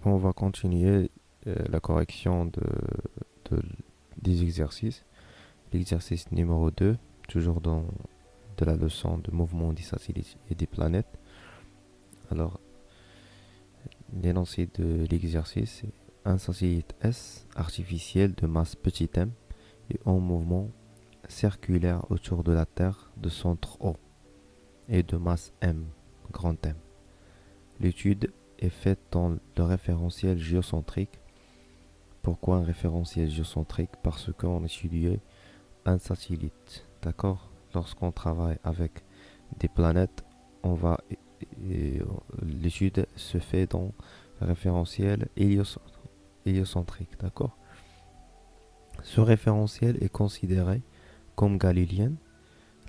On va continuer la correction de- des exercices. L'exercice numéro 2, toujours dans de la leçon de mouvement des satellites et des planètes. Alors, l'énoncé de l'exercice est un satellite S artificiel de masse petit m et en mouvement circulaire autour de la Terre de centre O et de masse m, grand M. L'étude est faite dans le référentiel géocentrique. Pourquoi un référentiel géocentrique? Parce qu'on étudie un satellite, d'accord? Lorsqu'on travaille avec des planètes, on va l'étude se fait dans le référentiel héliocentrique, d'accord? Ce référentiel est considéré comme galiléen.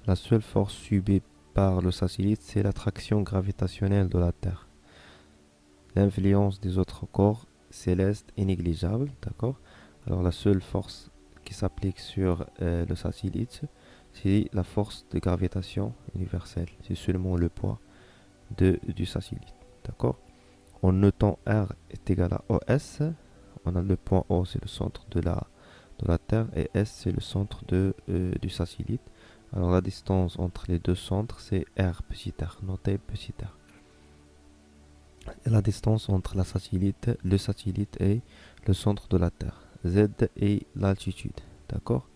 La seule force subie par le satellite, c'est l'attraction gravitationnelle de la Terre. L'influence des autres corps célestes est négligeable, d'accord? Alors la seule force qui s'applique sur le satellite, c'est la force de gravitation universelle. C'est seulement le poids du satellite, d'accord? En notant R est égal à OS, on a le point O, c'est le centre de la Terre, et S, c'est le centre du satellite. Alors la distance entre les deux centres, c'est R petit r, noté petit r. Et la distance entre le satellite et le centre de la Terre. Z est l'altitude, d'accord?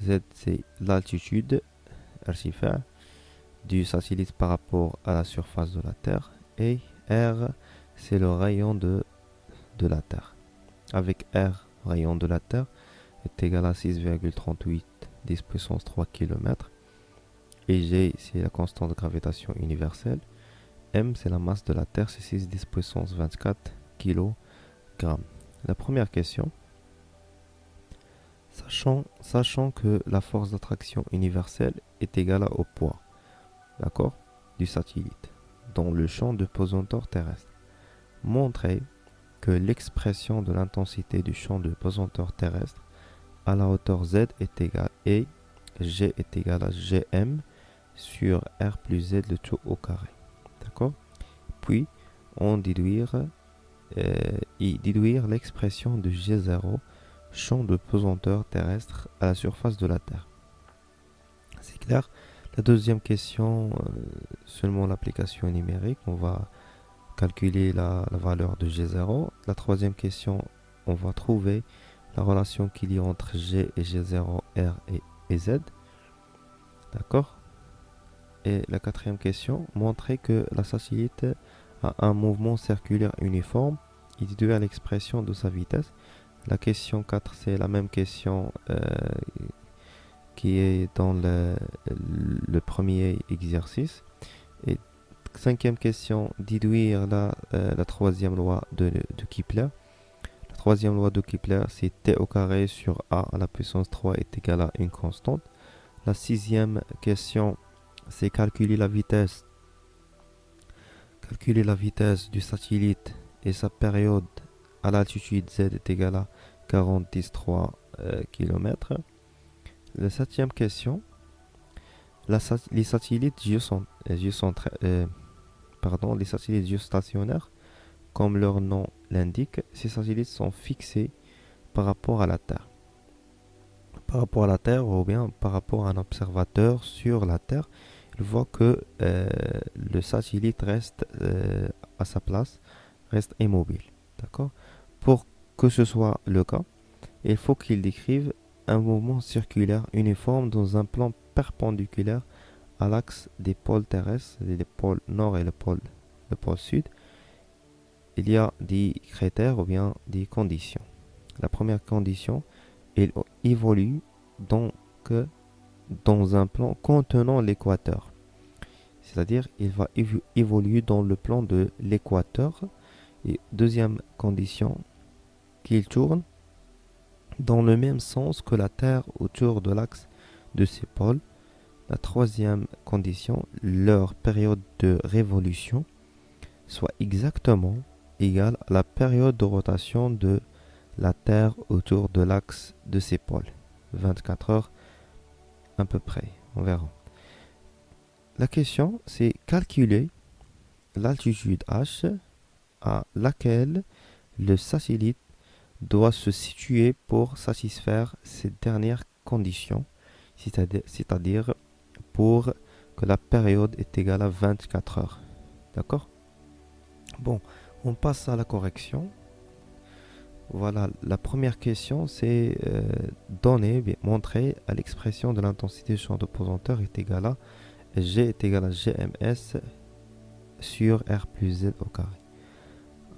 Z, c'est l'altitude, irtifa, du satellite par rapport à la surface de la Terre. Et R, c'est le rayon de la Terre. Avec R, rayon de la Terre, est égal à 6,38 10 puissance 3 km. Et G, c'est la constante de gravitation universelle. M, c'est la masse de la Terre, c'est 6 10 puissance 24 kg. La première question, sachant que la force d'attraction universelle est égale au poids, d'accord, du satellite dans le champ de pesanteur terrestre, montrez que l'expression de l'intensité du champ de pesanteur terrestre à la hauteur Z est égale et G est égal à Gm sur R plus Z le tout au carré. D'accord? Puis, on déduire l'expression de G0, champ de pesanteur terrestre à la surface de la Terre. C'est clair? La deuxième question, seulement l'application numérique. On va calculer la valeur de G0. La troisième question, on va trouver la relation qu'il y a entre G et G0, R et Z. D'accord? Et la quatrième question, montrer que la satellite a un mouvement circulaire uniforme et déduire l'expression de sa vitesse. La question 4, c'est la même question qui est dans le premier exercice. Et cinquième question, déduire la troisième loi de Kepler. La troisième loi de Kepler, c'est T au carré sur A à la puissance 3 est égal à une constante. La sixième question, c'est calculer la vitesse du satellite et sa période à l'altitude Z est égale à 40-3 km. La septième question, les satellites les satellites géostationnaires, comme leur nom l'indique, ces satellites sont fixés par rapport à la Terre. Par rapport à la Terre ou bien par rapport à un observateur sur la Terre, il voit que le satellite reste à sa place, reste immobile. D'accord? Pour que ce soit le cas, il faut qu'il décrive un mouvement circulaire uniforme dans un plan perpendiculaire à l'axe des pôles terrestres, les pôles nord et le pôle sud. Il y a des critères ou bien des conditions. La première condition, il évolue donc dans un plan contenant l'équateur. C'est-à-dire, il va évoluer dans le plan de l'équateur. Et deuxième condition, qu'il tourne dans le même sens que la Terre autour de l'axe de ses pôles. La troisième condition, leur période de révolution soit exactement égale à la période de rotation de la Terre autour de l'axe de ses pôles. 24 heures à peu près, on verra. La question, c'est calculer l'altitude h à laquelle le satellite doit se situer pour satisfaire ces dernières conditions, c'est-à-dire pour que la période est égale à 24 heures. D'accord? Bon, on passe à la correction. Voilà, la première question, c'est montrer à l'expression de l'intensité du champ de pesanteur est égale à G est égal à GMS sur R plus Z au carré.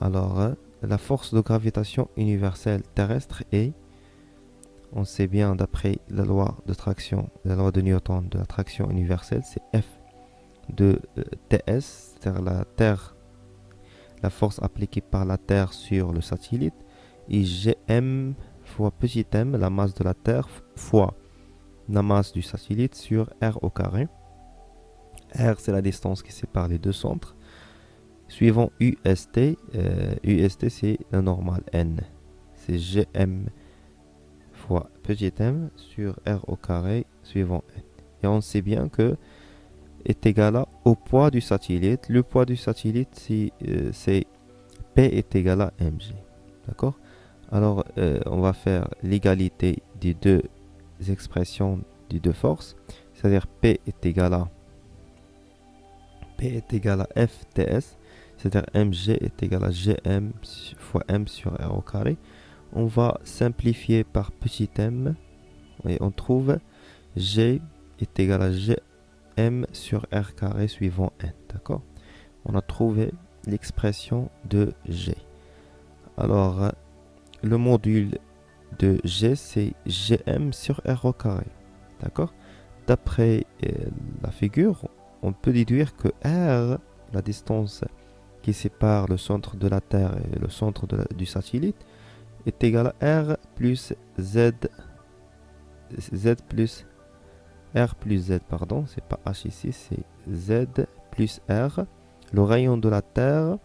Alors, la force de gravitation universelle terrestre est, on sait bien d'après la loi de traction, la loi de Newton de la traction universelle, c'est F de TS, c'est-à-dire la Terre, la force appliquée par la Terre sur le satellite, et Gm fois petit m, la masse de la Terre, fois la masse du satellite sur R au carré. R, c'est la distance qui sépare les deux centres. Suivant UST, UST c'est la normale N. C'est Gm fois petit m sur R au carré suivant N. Et on sait bien que est égal au poids du satellite. Le poids du satellite, c'est P est égal à mg. D'accord? Alors, on va faire l'égalité des deux expressions des deux forces. C'est-à-dire P est égal à FTS. C'est-à-dire mg est égal à Gm fois m sur R au carré. On va simplifier par petit m. Et on trouve G est égal à Gm sur R carré suivant n. D'accord? On a trouvé l'expression de G. Alors, le module de G, c'est Gm sur R au carré. D'accord? D'après la figure, on peut déduire que R, la distance qui sépare le centre de la Terre et le centre du satellite, est égal à R plus Z plus R plus Z, pardon, c'est pas H ici, c'est Z plus R. Le rayon de la Terre,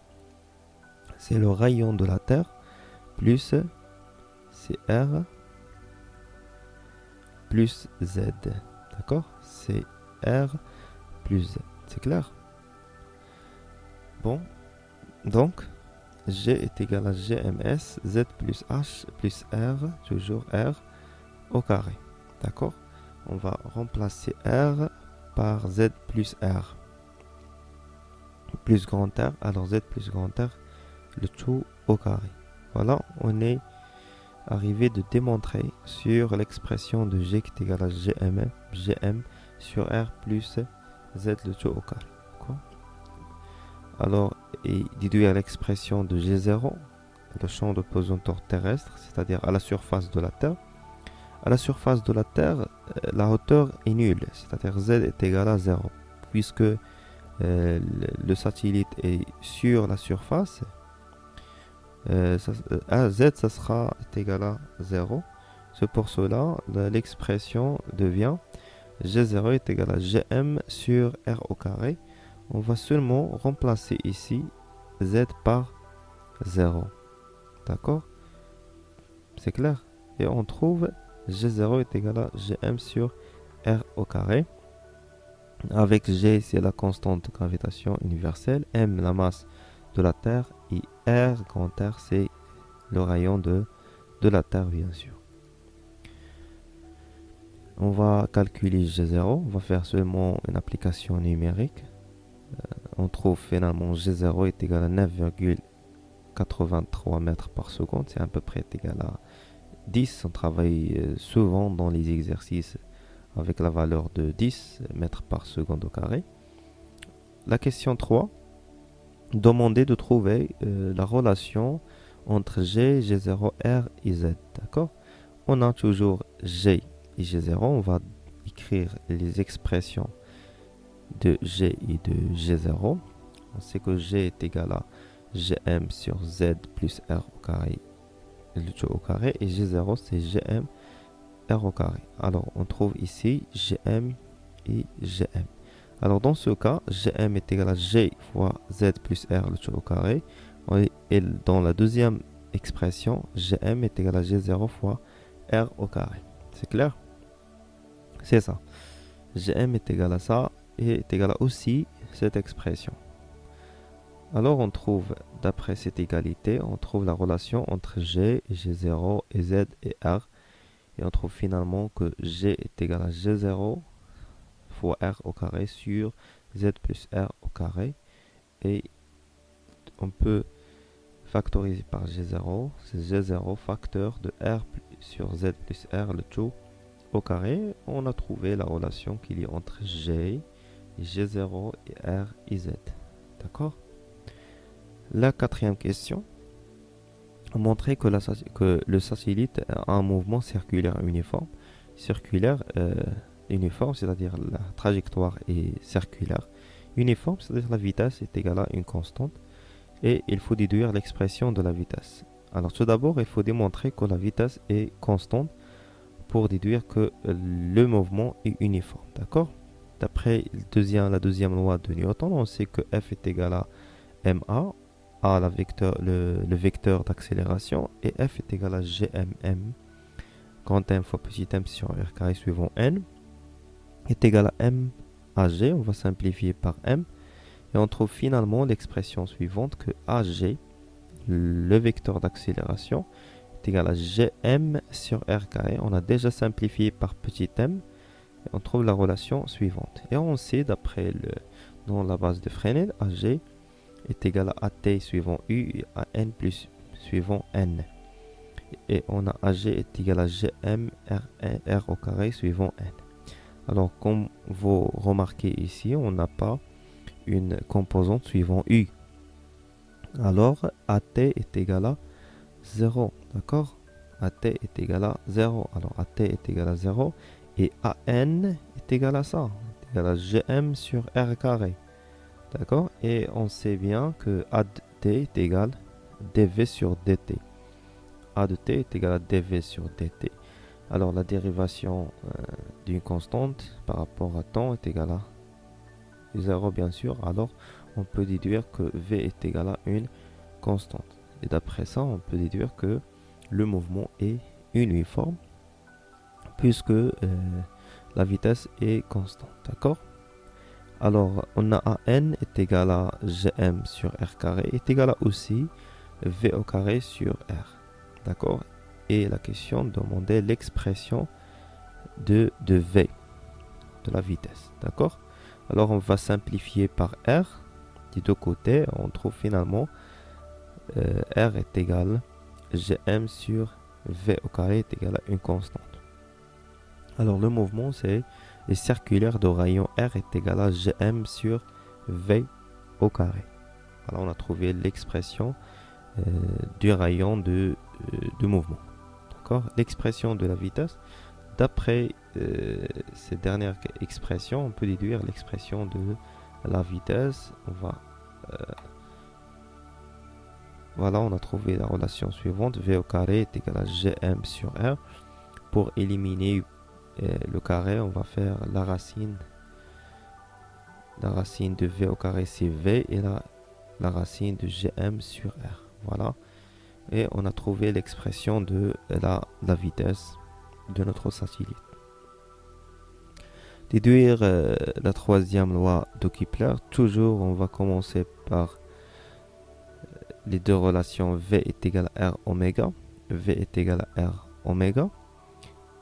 c'est le rayon de la Terre, plus c'est R plus Z. D'accord? C'est R plus Z. C'est clair? Bon, donc G est égal à GMS, Z plus H plus R, toujours R au carré. D'accord? On va remplacer R par Z plus R. Plus grand R, alors Z plus grand R, le tout au carré. Voilà, on est arrivé de démontrer sur l'expression de G qui est égal à Gm sur R plus Z le tout au carré. Alors, et déduire l'expression de G0, le champ de pesanteur terrestre, c'est-à-dire à la surface de la Terre. À la surface de la Terre, la hauteur est nulle, c'est-à-dire Z est égal à 0, puisque le satellite est sur la surface. Z, ça sera égal à 0. C'est pour cela l'expression devient G0 est égal à Gm sur R au carré. On va seulement remplacer ici Z par 0. D'accord? C'est clair? Et on trouve G0 est égal à Gm sur R au carré. Avec G, c'est la constante de gravitation universelle. M, la masse de la Terre. Et R, grand R, c'est le rayon de la Terre, bien sûr. On va calculer G0. On va faire seulement une application numérique. On trouve finalement G0 est égal à 9,83 mètres par seconde. C'est à peu près égal à 10. On travaille souvent dans les exercices avec la valeur de 10 mètres par seconde au carré. La question 3. Demander de trouver la relation entre G, G0, R et Z. D'accord? On a toujours G et G0. On va écrire les expressions de G et de G0. On sait que G est égal à Gm sur Z plus R au carré, le tout au carré, et G0 c'est Gm R au carré. Alors on trouve ici Gm et Gm. Alors dans ce cas, Gm est égal à G fois Z plus R le tout au carré. Et dans la deuxième expression, Gm est égal à G0 fois R au carré. C'est clair? C'est ça. Gm est égal à ça et est égal à aussi cette expression. Alors on trouve, d'après cette égalité, on trouve la relation entre G, G0 et Z et R. Et on trouve finalement que G est égal à G0 fois R au carré sur Z plus R au carré. Et on peut factoriser par G0, c'est G0 facteur de R sur Z plus R, le tout au carré. On a trouvé la relation qu'il y a entre G, G0 et R et Z. D'accord? La quatrième question a montré que le satellite a un mouvement circulaire uniforme. Circulaire uniforme, c'est-à-dire la trajectoire est circulaire. Uniforme, c'est-à-dire la vitesse est égale à une constante. Et il faut déduire l'expression de la vitesse. Alors tout d'abord, il faut démontrer que la vitesse est constante pour déduire que le mouvement est uniforme. D'accord? D'après la deuxième loi de Newton, on sait que F est égal à ma, le vecteur d'accélération, et F est égal à gmm, grand M fois petit m sur r carré suivant n, est égal à m à g, on va simplifier par m, et on trouve finalement l'expression suivante que ag, le vecteur d'accélération, est égal à gm sur r carré. On a déjà simplifié par petit m, et on trouve la relation suivante. Et on sait, dans la base de Fresnel, ag est égal à AT suivant U et à N plus suivant N. Et on a AG est égal à GM R au carré suivant N. Alors, comme vous remarquez ici, on n'a pas une composante suivant U. Alors, AT est égal à 0. D'accord? AT est égal à 0. Alors, AT est égal à 0. Et AN est égal à ça. Est égal à GM sur R carré. D'accord? Et on sait bien que A de t est égal à dv sur dt. A de t est égal à dv sur dt. Alors la dérivation d'une constante par rapport à temps est égale à 0 bien sûr. Alors on peut déduire que v est égal à une constante. Et d'après ça, on peut déduire que le mouvement est uniforme puisque la vitesse est constante. D'accord? Alors, on a AN est égal à GM sur R carré est égal à aussi V au carré sur R. D'accord? Et la question demandait l'expression de V, de la vitesse. D'accord? Alors, on va simplifier par R. Des deux côtés, on trouve finalement R est égal à GM sur V au carré est égal à une constante. Alors, le mouvement, c'est circulaire de rayon R est égal à Gm sur V au carré. Alors on a trouvé l'expression du rayon de mouvement. D'accord? L'expression de la vitesse. D'après cette dernière expression, on peut déduire l'expression de la vitesse. Voilà, on a trouvé la relation suivante. V au carré est égal à Gm sur R. Pour éliminer le carré, on va faire la racine de V au carré, c'est V, et la racine de Gm sur R. Voilà. Et on a trouvé l'expression de la vitesse de notre satellite. Déduire la troisième loi de Kepler. Toujours, on va commencer par les deux relations V est égal à R oméga. V est égal à R oméga.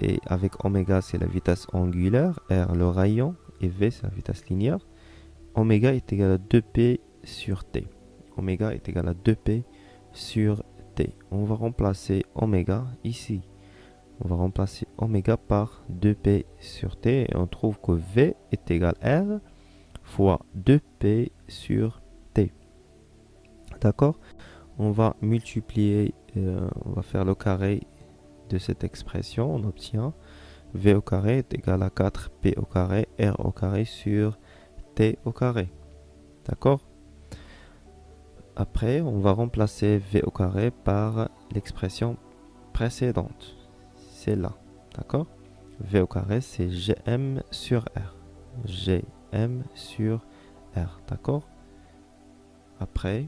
Et avec oméga, c'est la vitesse angulaire, R le rayon, et V, c'est la vitesse linéaire. Oméga est égal à 2P sur T. Oméga est égal à 2P sur T. On va remplacer oméga ici. On va remplacer oméga par 2P sur T et on trouve que V est égal à R fois 2P sur T. D'accord? On va multiplier, on va faire le carré de cette expression. On obtient V au carré est égal à 4P au carré R au carré sur T au carré. D'accord? Après, on va remplacer V au carré par l'expression précédente. C'est là. D'accord? V au carré, c'est Gm sur R. Gm sur R. D'accord? Après,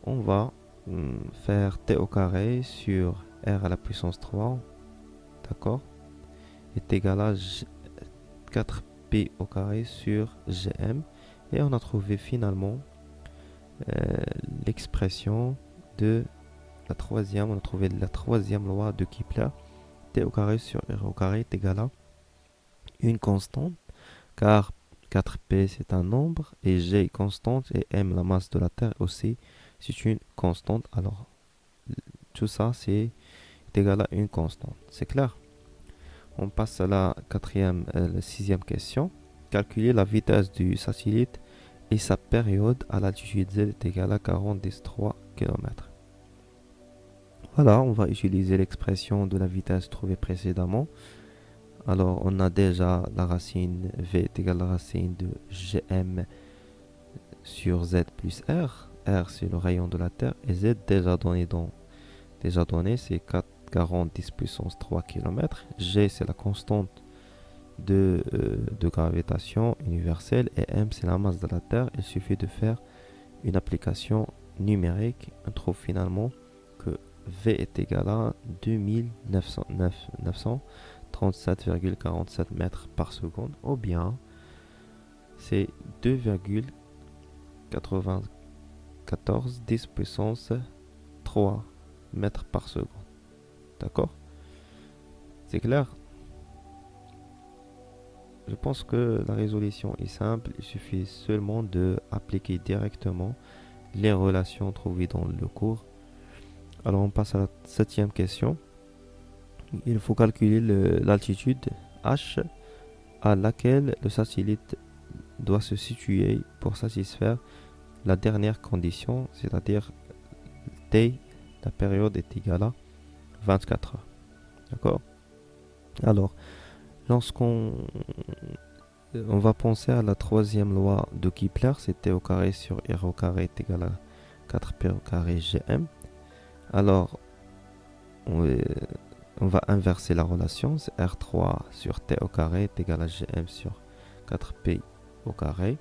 on va faire T au carré sur R à la puissance 3. D'accord? Est égal à 4P au carré sur Gm. Et on a trouvé finalement euh, l'expression de la troisième, on a trouvé la troisième loi de Kepler. T au carré sur R au carré est égal à une constante, car 4P c'est un nombre, et G est constante, et M, la masse de la Terre aussi, c'est une constante. Alors, tout ça c'est égal à une constante. C'est clair? On passe à la sixième question. Calculer la vitesse du satellite et sa période à l'altitude Z est égale à 40-3 km. Voilà, on va utiliser l'expression de la vitesse trouvée précédemment. Alors, on a déjà la racine V est égale à la racine de Gm sur Z plus R. R, c'est le rayon de la Terre. Et Z, déjà donné c'est 40 10 puissance 3 km. G, c'est la constante de gravitation universelle. Et M, c'est la masse de la Terre. Il suffit de faire une application numérique. On trouve finalement que V est égal à 2937,47 mètres par seconde, ou bien c'est 2,94 10 puissance 3 mètres par seconde. D'accord? C'est clair? Je pense que la résolution est simple. Il suffit seulement de appliquer directement les relations trouvées dans le cours. Alors on passe à la septième question. Il faut calculer l'altitude H à laquelle le satellite doit se situer pour satisfaire la dernière condition, c'est-à-dire T, la période est égale à 24 heures. D'accord? Alors, lorsqu'on on va penser à la troisième loi de Kepler, c'est T au carré sur R au carré est égal à 4P au carré Gm. Alors, on va inverser la relation, c'est R3 sur T au carré est égal à Gm sur 4P au carré.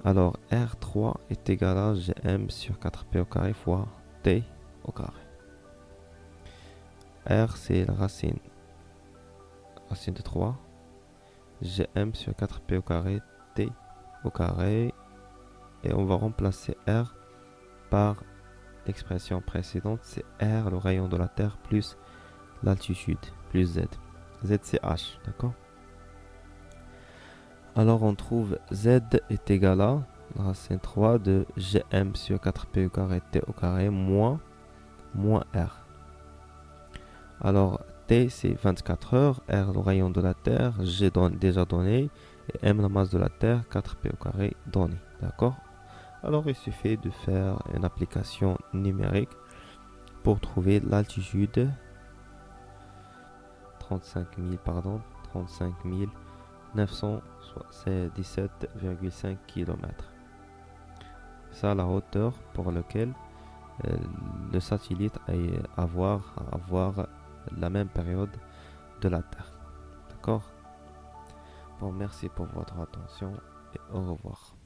Alors R3 est égal à Gm sur 4P au carré fois T au carré. R c'est la racine de 3. Gm sur 4P au carré T au carré. Et on va remplacer R par l'expression précédente, c'est R, le rayon de la Terre, plus l'altitude, plus Z. Z c'est H, d'accord? Alors on trouve Z est égal à la racine 3 de Gm sur 4P au carré T au carré moins R. Alors T c'est 24 heures, R le rayon de la Terre, G déjà donné, et M la masse de la Terre, 4P au carré donné, d'accord? Alors il suffit de faire une application numérique pour trouver l'altitude 35 917,5 km. C'est la hauteur pour laquelle le satellite avoir la même période de la Terre. D'accord? Bon, merci pour votre attention et au revoir.